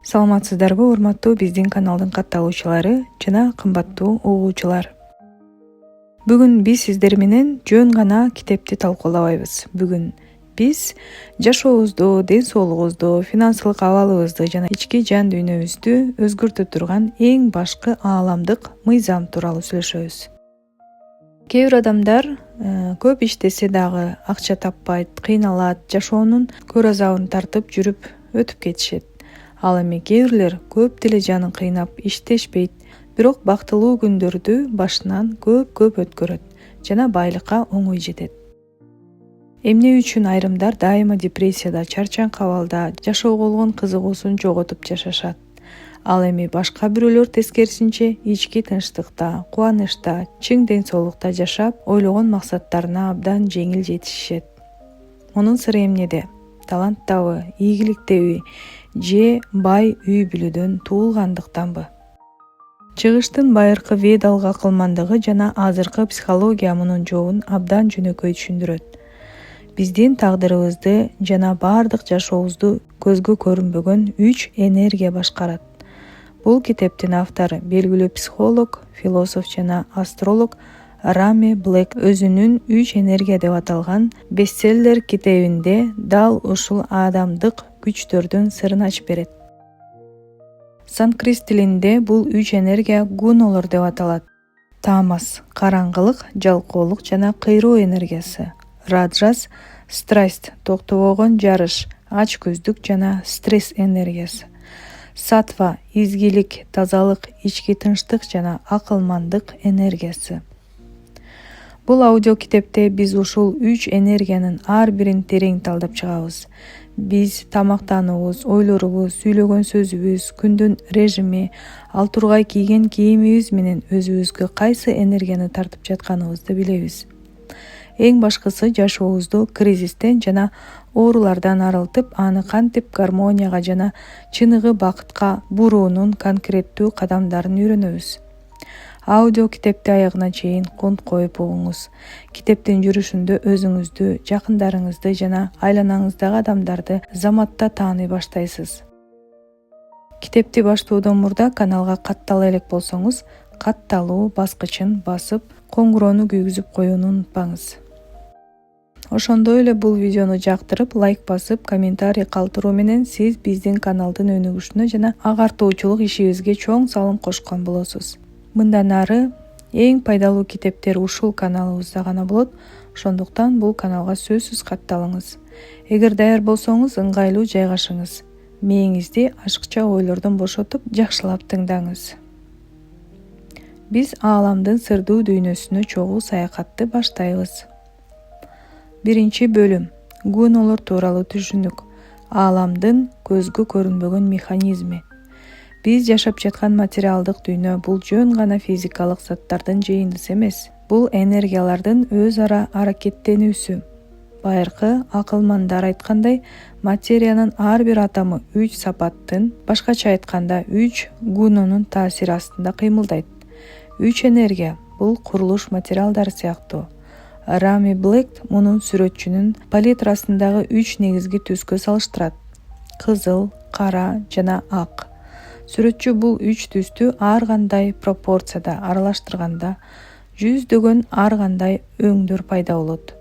Саламатсыздарбы, урматтуу биздин каналдын катталуучулары жана кымбаттуу угуучулар. Бүгүн биз сиздер менен жөн гана китепти талкуулабайбыз. Бүгүн биз жашообузду, ден соолугубузду, финансылык абалыбызды жана ички жан дүйнөбүздү өзгөртө турган эң башкы ааламдык мыйзам тууралуу сүйлөшөбүз. Кээ бир адамдар көп иштесе дагы акча таппайт, кыйналат, жашоонун көр азабын тартып жүрүп өтүп кетишет. Ал эми кээ бирлер көп деле жанын кыйнап иштешпейт, бирок бактылуу күндөрдү башынан көп өткөрөт жана байлыкка оңой жетет. Эмне үчүн айрымдар дайыма депрессияда, чарчаң кабалда, жашоого болгон кызыгуусун жоготуп жашашат. Ал эми башка бирөөлөр тескерисинче ички тынчтыкта, кубанычта, чың ден соолукта жашап, ойлогон максаттарына абдан жеңил жетишет. Мунун сыры эмнеде? Таланттабы, ийгиликтеби же бай үй бүлөдөн туулгандыктанбы? Чыгыштын байыркы ведалык акылмандыгы жана азыркы психология мунун жообун абдан жөнөкөй түшүндүрөт. Биздин тагдырыбызды жана баардык жашообузду көзгө көрүнбөгөн 3 энергия башкарат. Бул китептин автору белгилүү психолог, философ жана астролог Рами Блэк өзүнүн 3 энергия деп аталган бестселлер китебинде дал ушул адамдык күчтөрдүн сырын ачып берет. Санскрит тилинде бул 3 энергия гунолор деп аталат. Тамас — караңгылык, жалкоолук жана кыйроо энергиясы. Раджас — страсть, токтобогон жарыш, ач көздүк жана стресс энергиясы. Сатва — изгилик, тазалык, ички тынчтык жана акылмандык энергиясы. Бул аудио китепте биз ушул 3 энергиянын ар бирин терең талдап чыгабыз. Биз тамактануубуз, ойлорубуз, сүйлөгөн сөзүбүз, күндүн режими, ал тургай кийген кийимибиз менен өзүбүзгө кайсы энергияны тартып жатканыбызды билебиз. Эң башкысы жашообузду кризистен жана оорулардан арылтып, аны кантип гармонияга жана чыныгы бакытка буруунун конкреттүү кадамдарын үйрөнөбүз. Аудио китепти аягына чейин кунт коюп угуңуз. Китептин жүрүшүндө өзүңүздү, жакындарыңызды жана айланаңыздагы адамдарды заматта тааный баштайсыз. Китепти баштоодон мурда каналга каттала элек болсоңуз, катталуу баскычын басып, коңгуроону күйгүзүп коюуну унутпаңыз. Ошондой эле бул видеону жактырып, лайк басып, комментарий калтыруу менен сиз биздин каналдын өнүгүшүнө жана агартуучулук ишибизге чоң салым кошкон болосуз. Мындан ары эң пайдалуу китептер ушул каналыбызда гана болот, ошондуктан бул каналга сөзсүз катталыңыз. Эгер даяр болсоңуз, ыңгайлуу жайгашыңыз. Мээңизди ашыкча ойлордон бошотуп, жакшылап тыңдаңыз. Биз ааламдын сырдуу дүйнөсүнө чогуу саякатты баштайбыз. 1 бөлүм. Гунолор тууралуу түшүнүк. Ааламдын көзгө көрүнбөгөн механизми. Биз жашап жаткан материалдык дүйнө бул жөн гана физикалык заттардын жыйындысы эмес. Бул энергиялардын өз ара аракеттенүүсү. Байыркы акылмандар айткандай, материянын ар бир атому 3 сапаттын, башкача айтканда 3 гунонун таасири астында кыймылдайт. 3 энергия бул курулуш материалдары сыяктуу. Рами Блэк мунун сүрөтчүнүн палитрасындагы 3 негизги түскө салыштырат: кызыл, кара жана ак. Сүрөтчү бул 3 түстү ар кандай пропорцияда аралаштырганда жүздөгөн ар кандай өңдөр пайда болот.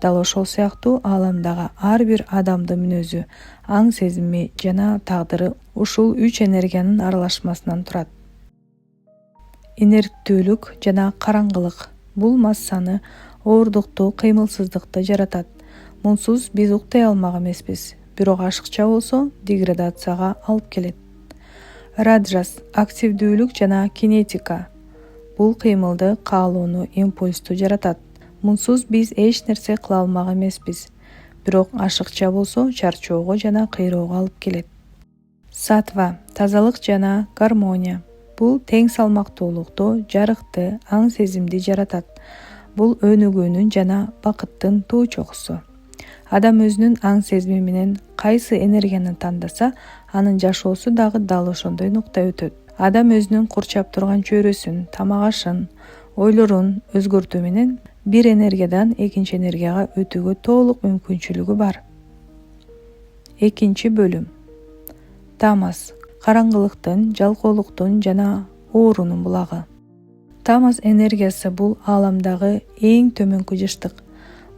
Дал ошол сыяктуу ааламдагы ар бир адамдын мүнөзү, аң сезими жана тагдыры ушул 3 энергиянын аралашмасынан турат. Инерттүүлүк жана караңгылык бул массаны, оордукту, кыймылсыздыкты жаратат. Мунсуз биз уктай алмак эмеспиз, бирок ашыкча болсо деградацияга алып келет. Раджас — активдүүлүк жана кинетика. Бул кыймылды, каалоону, импульсту жаратат. Мунсуз биз эч нерсе кыла алмак эмеспиз, бирок ашыкча болсо чарчоого жана кыйроого алып келет. Сатва — тазалык жана гармония. Бул тең салмактуулукту, жарыкты, аң сезимди жаратат. Бул өнүгүүнүн жана бакыттын туу чокусу. Адам өзүнүн аң сезими менен кайсы энергияны тандаса, анын жашоосу дагы дал ошондой нуктай өтөт. Адам өзүнүн курчап турган чөйрөсүн, тамак-ашын, ойлорун өзгөртүү менен бир энергиядан экинчи энергияга өтүүгө толук мүмкүнчүлүгү бар. 2 бөлүм. Тамас — караңгылыктын, жалкоолуктун жана оорунун булагы. Тамас энергиясы бул ааламдагы эң төмөнкү жыштык.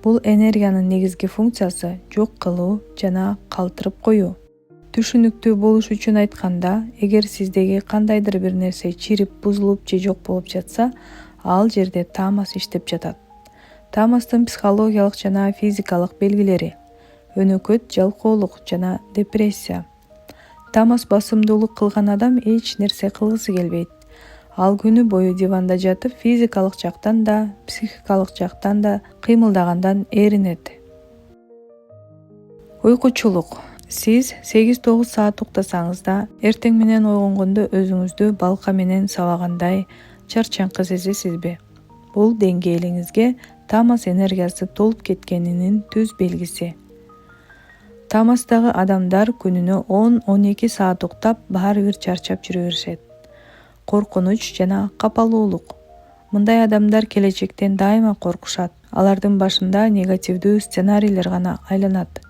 Бул энергиянын негизги функциясы жок кылуу жана калтырып коюу. Түшүнүктүү болуш үчүн айтканда, эгер сиздеги кандайдыр бир нерсе чирип, бузулуп же жок болуп жатса, ал жерде тамас иштеп жатат. Тамастын психологиялык жана физикалык белгилери: өнөкөт, жалкоолук жана депрессия. Тамас басымдуулук кылган адам эч нерсе кылгысы келбейт. Ал күнү бою диванда жатып, физикалык жактан да, психикалык жактан да кыймылдагандан эринет. Уйкучулук. Сиз 8-9 саат уктасаңыз да, эртең менен ойгонгондо өзүңүздү балка менен сабагандай чарчаңкы сезесизби? Бул деңгээлиңизге тамас энергиясы толуп кеткенинин түз белгиси. Тамастагы адамдар күнүнө 10-12 саат уктап, баары бир чарчап жүрө беришет. Коркунуч жана капалуулук. Мындай адамдар келечектен дайыма коркушат. Алардын башында негативдүү сценарийлер гана айланат.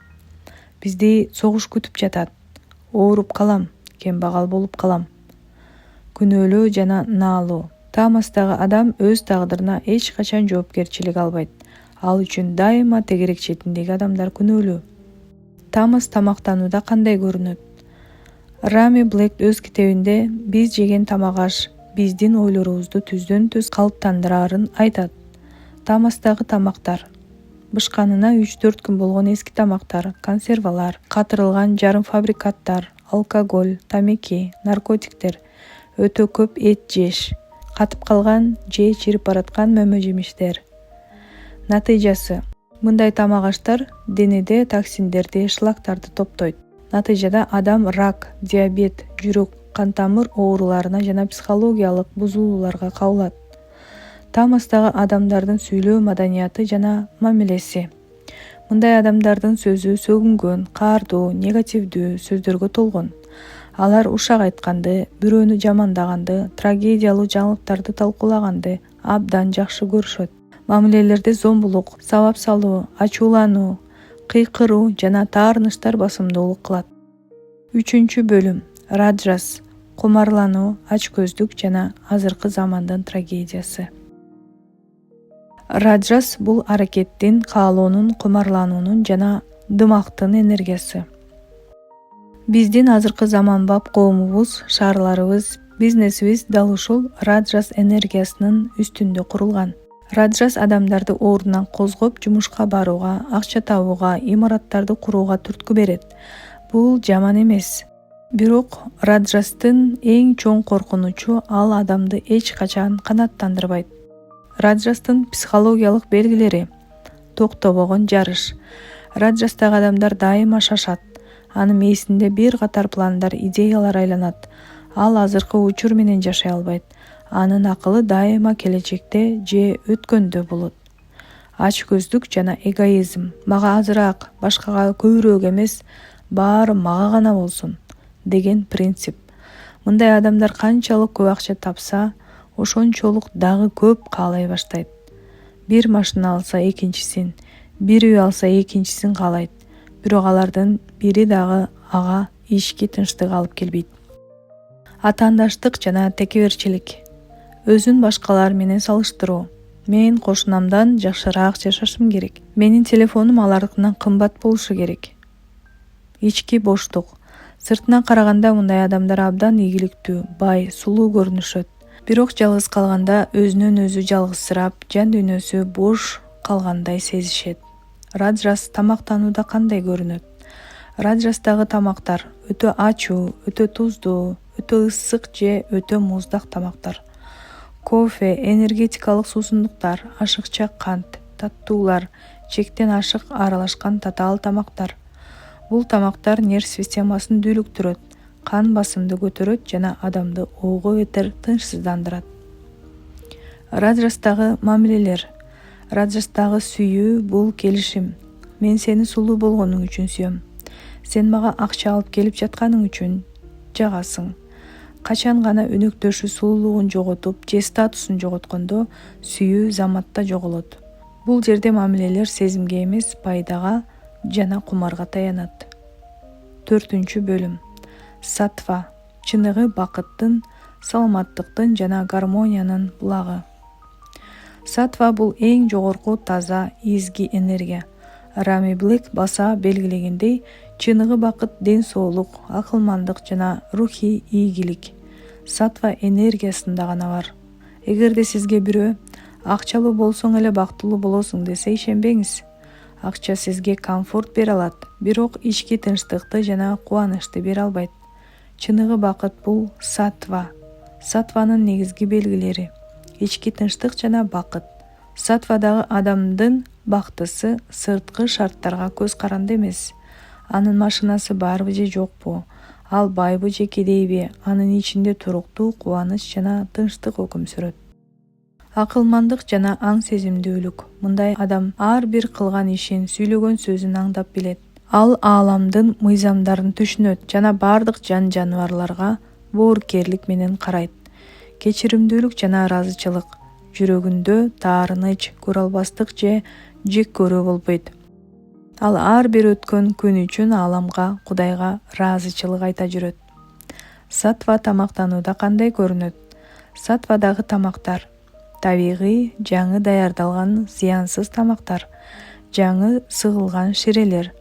Бизди согуш күтүп жатат. Ооруп калам, кембагал болуп калам. Күнөөлүү жана наалуу. Тамастагы адам өз тагдырына эч качан жоопкерчилик албайт. Ал үчүн дайыма тегерек четиндеги адамдар күнөөлүү. Тамас тамактанууда кандай көрүнөт? Рами Блэк өз китебинде биз жеген тамак аш биздин ойлорубузду түздөн-түз калыптандырарын айтат. Тамастагы тамактар: бышканына 3-4 күн болгон эски тамактар, консервалар, катырылган жарым фабрикаттар, алкоголь, тамеки, наркотиктер, өтө көп эт жеш, катып калган же чирип бараткан мөмө жемиштер. Натыйжасы: мындай тамак аштар денеде токсиндерди, шлактарды топтойт. Натыйжада адам рак, диабет, жүрөк, кан тамыр ооруларына жана психологиялык бузулууларга кабылат. Тамастагы адамдардын сүйлөө маданияты жана мамилеси. Мындай адамдардын сөзү сөгүнгөн, каардуу, негативдүү сөздөргө толгон. Алар ушак айтканды, бирөөнү жамандаганды, трагедиялуу жаңылыктарды талкуулаганды абдан жакшы көрүшөт. Мамилелерде зомбулук, сабап салуу, ачуулануу, кыйкыруу жана таарыныштар басымдуулук кылат. 3-бөлүм. Раджас. Кумарлануу, ачкөздүк жана азыркы замандын трагедиясы. Раджас бул аракеттин, каалоонун, кумарлануунун жана дымактын энергиясы. Биздин азыркы заманбап коомубуз, шаарларыбыз, бизнесибиз дал ушул раджас энергиясынын үстүндө курулган. Раджас адамдарды ордунан козгоп, жумушка барууга, акча табууга, имараттарды курууга түрткү берет. Бул жаман эмес. Бирок раджастын эң чоң коркунучу ал адамды эч качан канааттандырбайт. Раджастын психологиялык белгилери: токтобогон жарыш. Раджастагы адамдар дайыма шашат. Анын мээсинде бир катар пландар, идеялар айланат. Ал азыркы учур менен жашай албайт. Анын акылы дайыма келечекте же өткөндө болот. Ачкөздүк жана эгоизм. Мага азыраак, башкага көбүрөөк эмес, баары мага гана болсун деген принцип. Мындай адамдар канчалык көп акча тапса, ошончолук дагы көп каалай баштайт. Бир машина алса экинчисин, бир үй алса экинчисин каалайт. Бирок алардын бири дагы ага ички тынчтык алып келбейт. Атаандаштык жана текеберчилик. Өзүн башкалар менен салыштыруу. Мен кошунамдан жакшыраак жашашым керек. Менин телефонум алардыкынан кымбат болушу керек. Ички боштук. Сыртынан караганда мындай адамдар абдан ийгиликтүү, бай, сулуу көрүнүшөт. Бирок жалгыз калганда өзүнөн өзү жалгызсырап, жан дүйнөсү бош калгандай сезишет. Раджас тамактанууда кандай көрүнөт? Раджастагы тамактар өтө ачуу, өтө туздуу, өтө ысык же өтө муздак тамактар. Кофе, энергетикалык суусундуктар, ашыкча кант, таттуулар, чектен ашык аралашкан татаал тамактар. Бул тамактар нерв системасын дүүлүктүрөт, кан басымды көтөрөт жана адамды ого бетер тынчсыздандырат. Раджастагы мамилелер. Раджастагы сүйүү бул келишим. Мен сени сулуу болгонуң үчүн сүйөм. Сен мага акча алып келип жатканың үчүн жагасың. Качан гана өнөктөшү сулуулугун жоготуп же статусун жоготкондо сүйүү заматта жоголот. Бул жерде мамилелер сезимге эмес, пайдага жана кумарга таянат. 4-бөлүм. Сатва. чыныгы бакыттын, саламаттыктын жана гармониянын булагы. Сатва бул эң жогорку таза изги энергия. Рами Блэк баса белгилегендей, чыныгы бакыт ден соолук, акылмандык жана рухий ийгилик сатва энергиясында гана бар. Эгерде сизге бирөө акчалуу болсоң эле бактылуу болосуң десе, ишенбеңиз. Акча сизге комфорт бере алат, бирок ички тынчтыкты жана кубанычты бере албайт. Чыныгы бакыт бул сатва. Сатванын негизги белгилери: ички тынчтык жана бакыт. Сатвадагы адамдын бактысы сырткы шарттарга көз каранды эмес. Анын машинасы барбы же жокпу, ал байбы же кедейби, анын ичинде туруктуу кубаныч жана тынчтык өкүм сүрөт. Акылмандык жана аң сезимдүүлүк. Мындай адам ар бир кылган ишин, сүйлөгөн сөзүн аңдап билет. Ал ааламдын мыйзамдарын түшүнөт жана бардык жан-жаныбарларга боорукерлик менен карайт. Кечиримдүүлүк жана ыраазычылык. Жүрөгүндө таарыныч, көрө албастык же жек көрүү болбойт. Ал ар бир өткөн күн үчүн ааламга, Кудайга ыраазычылык айта жүрөт. Сатва тамактанууда кандай көрүнөт? Сатвадагы тамактар: табигый, жаңы даярдалган зыянсыз тамактар, жаңы сыгылган ширелер,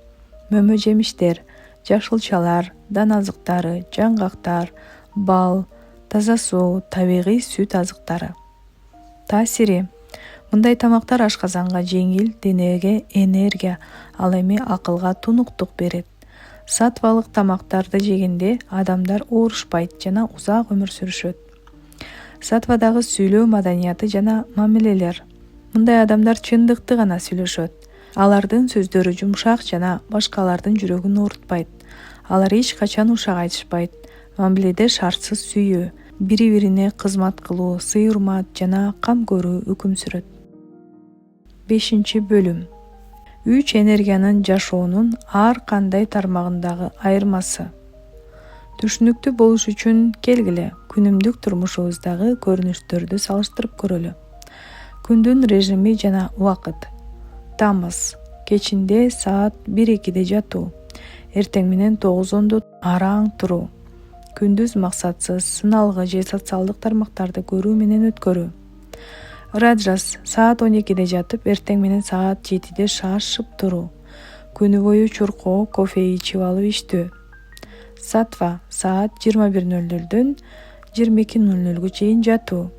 мөмө жемиштер, жашылчалар, дан азыктары, жаңгактар, бал, таза суу, табигый сүт азыктары. Таасири: мындай тамактар ашказанга жеңил, денеге энергия, ал эми акылга тунуктук берет. Сатвалык тамактарды жегенде адамдар оорушпайт жана узак өмүр сүрүшөт. Сатвадагы сүйлөө маданияты жана мамилелер. Мындай адамдар чындыкты гана сүйлөшөт. Алардын сөздөрү жумшак жана башкалардын жүрөгүн оорутпайт. Алар эч качан ушак айтышпайт. Мамиледе шартсыз сүйүү, бири-бирине кызмат кылуу, сый-урмат жана кам көрүү өкүм сүрөт. 5 бөлүм. 3 энергиянын жашоонун ар кандай тармагындагы айырмасы. Түшүнүктүү болуш үчүн келгиле күнүмдүк турмушубуздагы көрүнүштөрдү салыштырып көрөлү. Күндүн режими жана убакыт. Тамыз: кечинде саат 1-2 жатуу, эртең менен 9-10 араң туруу. Күндүз максатсыз, сыналгы же социалдык тармактарды көрүү менен өткөрүү. Раджас: саат 12 жатып, эртең менен саат 7 шашып туруу. Күнү бою чуркоо, кофе ичип алып иштөө. Сатва: саат 21:00-дөн 22:00-га чейин жатуу.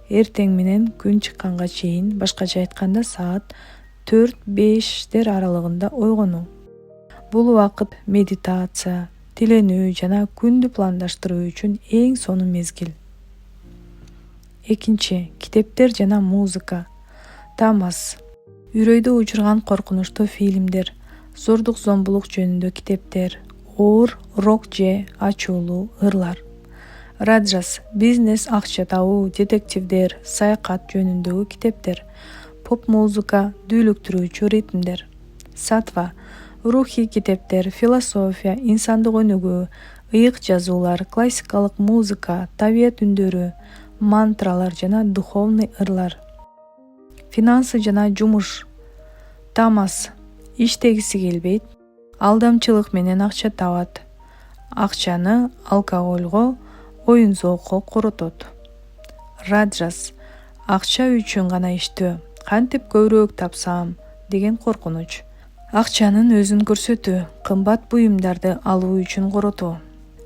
Эртең менен күн чыкканга чейин, башкача айтканда саат 4-5 аралыгында ойгонуу. Бул убакыт медитация, тиленүү жана күндү пландаштыруу үчүн эң сонун мезгил. 2. Китептер жана музыка. Тамыз: үрөйдү учурган коркунучтуу фильмдер, зордук-зомбулук жөнүндө китептер, оор рок же ачуулуу ырлар. Раджас: бизнес, акча табуу, детективдер, саякат жөнүндөгү китептер, поп музыка, дүүлүктүрүүчү ритмдер. Сатва: рухий китептер, философия, инсандык өнүгүү, ыйык жазуулар, классикалык музыка, табият үндөрү, мантралар жана духовный ырлар. Финансы жана жумуш. Тамыз: иштегиси келбейт, алдамчылык менен акча табат. Акчаны алкогольго, оюн-зоокко коротот. Раджас: акча үчүн гана иштөө, кантип көбүрөөк тапсам деген коркунуч. Акчанын өзүн көрсөтүү, кымбат буюмдарды алуу үчүн коротуу.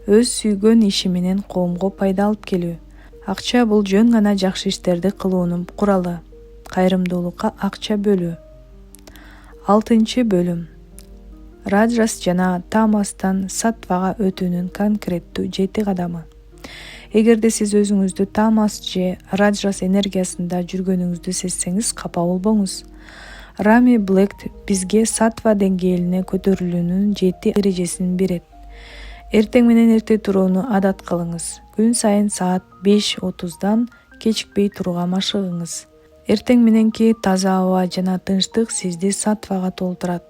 Өз сүйгөн иши менен коомго пайда алып келүү. Акча бул жөн гана жакшы иштерди кылуунун куралы. Кайрымдуулукка акча бөлүү. 6 бөлүм. Раджас жана тамастан сатвага өтүүнүн конкреттүү 7 кадамы. Эгерде сиз өзүңүздү тамас же раджас энергиясында жүргөнүңүздү сезсеңиз, капа болбоңуз. Рами Блэк бизге сатва деңгээлине көтөрүлүүнүн 7 эрежесин берет. Эртең менен эрте турууну адат кылыңыз. Күн сайын саат 5:30-дан кечикпей турууга машыгыңыз. Эртең мененки таза аба жана тынчтык сизди сатвага толтурат.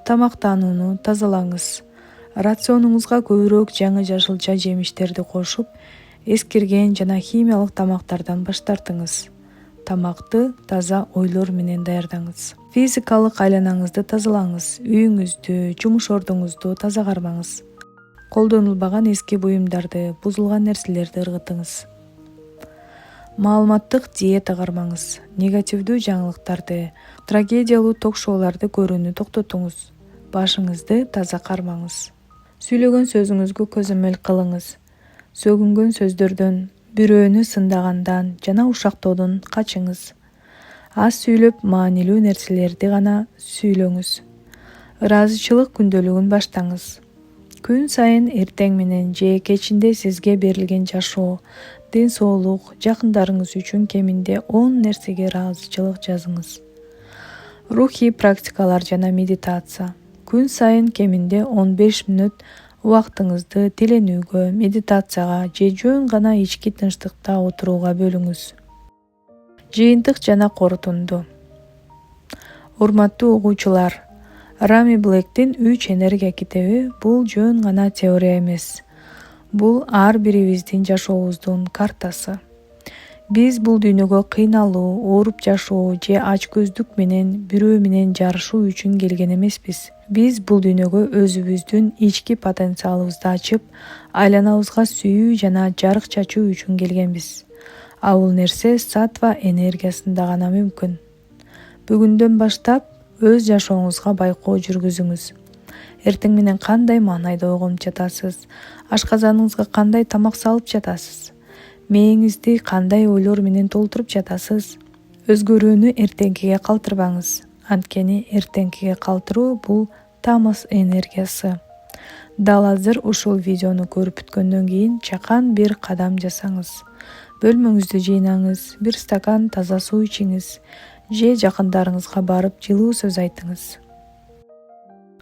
Тамактанууну тазалаңыз. Рационуңузга көбүрөөк жаңы жашылча жемиштерди кошуп, эскирген жана химиялык тамактардан баш тартыңыз. Тамакты таза ойлор менен даярдаңыз. Физикалык айланаңызды тазалаңыз. Үйүңүздү, жумуш ордуңузду таза кармаңыз. колдонулбаган эски буюмдарды, бузулган нерселерди ыргытыңыз. Маалыматтык диета кармаңыз. Негативдүү жаңылыктарды, трагедиялуу ток-шоуларды көрүүнү токтотуңуз. Башыңызды таза кармаңыз. Сүйлөгөн сөзүңүзгө көзөмөл кылыңыз. Сөгүнгөн сөздөрдөн, бирөөнү сындагандан жана ушактоодон качыңыз. Аз сүйлөп, маанилүү нерселерди гана сүйлөңүз. Ыраазычылык күндөлүгүн баштаңыз. Күн сайын эртең менен же кечинде сизге берилген жашоо, ден соолук, жакындарыңыз үчүн кеминде 10 нерсеге ыраазычылык жазыңыз. Рухий практикалар жана медитация. Күн сайын кеминде 15 мүнөт убактыңызды тиленүүгө, медитацияга же жөн гана ички тынчтыкта отурууга бөлүңүз. Жыйынтык жана корутунду. Урматтуу угуучулар, Рами Блэктин 3 энергия китеби бул жөн гана теория эмес. Бул ар бирибиздин жашообуздун картасы. Биз бул дүйнөгө кыйналуу, ооруп жашоо же ачкөздүк менен бирөө менен жарышуу үчүн келген эмеспиз. Биз бул дүйнөгө өзүбүздүн ички потенциалыбызды ачып, айланабызга сүйүү жана жарык чачуу үчүн келгенбиз. А бул нерсе сатва энергиясында гана мүмкүн. Бүгүндөн баштап өз жашооңузга байкоо жүргүзүңүз. Эртең менен кандай маанайда ойгонуп жатасыз? Ашказаныңызга кандай тамак салып жатасыз? Мээңизди кандай ойлор менен толтуруп жатасыз? Өзгөрүүнү эртеңкиге калтырбаңыз. Анткени эртеңкиге калтыруу бул тамас энергиясы. Дал азыр ушул видеону көрүп бүткөндөн кийин чакан бир кадам жасаңыз. Бөлмөңүздү жыйнаңыз, бир стакан таза суу ичиңиз, же жакындарыңызга барып жылуу сөз айтыңыз.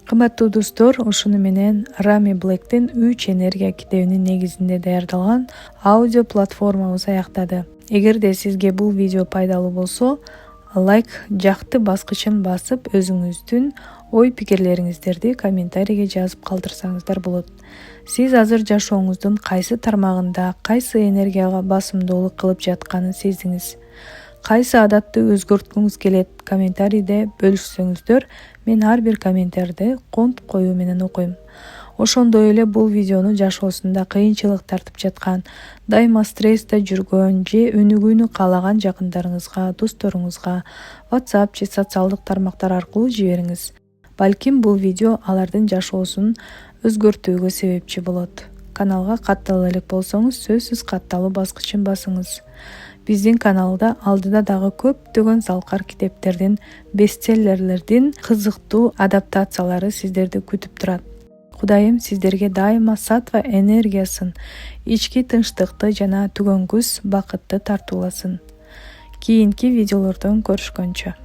Кымбаттуу достор, ушуну менен Рами Блэктин 3 энергия китебинин негизинде даярдалган аудио платформабыз аяктады. Эгерде сизге бул видео пайдалуу болсо, лайк жакты баскычын басып, өзүңүздүн ой пикирлериңиздерди комментарийге жазып калтырсаңыздар болот. Сиз азыр жашооңуздун кайсы тармагында, кайсы энергияга басымдуулук кылып жатканын сездиңиз? Кайсы адатты өзгөрткүңүз келет? Комментарийде бөлүшсөңүздөр, мен ар бир комментарийди конт коюу менен окуйм. Ошондой эле бул видеону жашоосунда кыйынчылык тартып жаткан, дайыма стрессте жүргөн же өнүгүүнү каалаган жакындарыңызга, досторуңузга WhatsApp же социалдык тармактар аркылуу жибериңиз. Балким бул видео алардын жашоосун өзгөртүүгө себепчи болот. Каналга каттала элек болсоңуз, сөзсүз катталуу баскычын басыңыз. Биздин каналда алдыда дагы көптөгөн залкар китептердин, бестселлерлердин кызыктуу адаптациялары сиздерди күтүп турат. Кудайым сиздерге дайыма сатва энергиясын, ички тынчтыкты жана түгөнгүс бакытты тартууласын. Кийинки видеолордон көрүшкөнчө.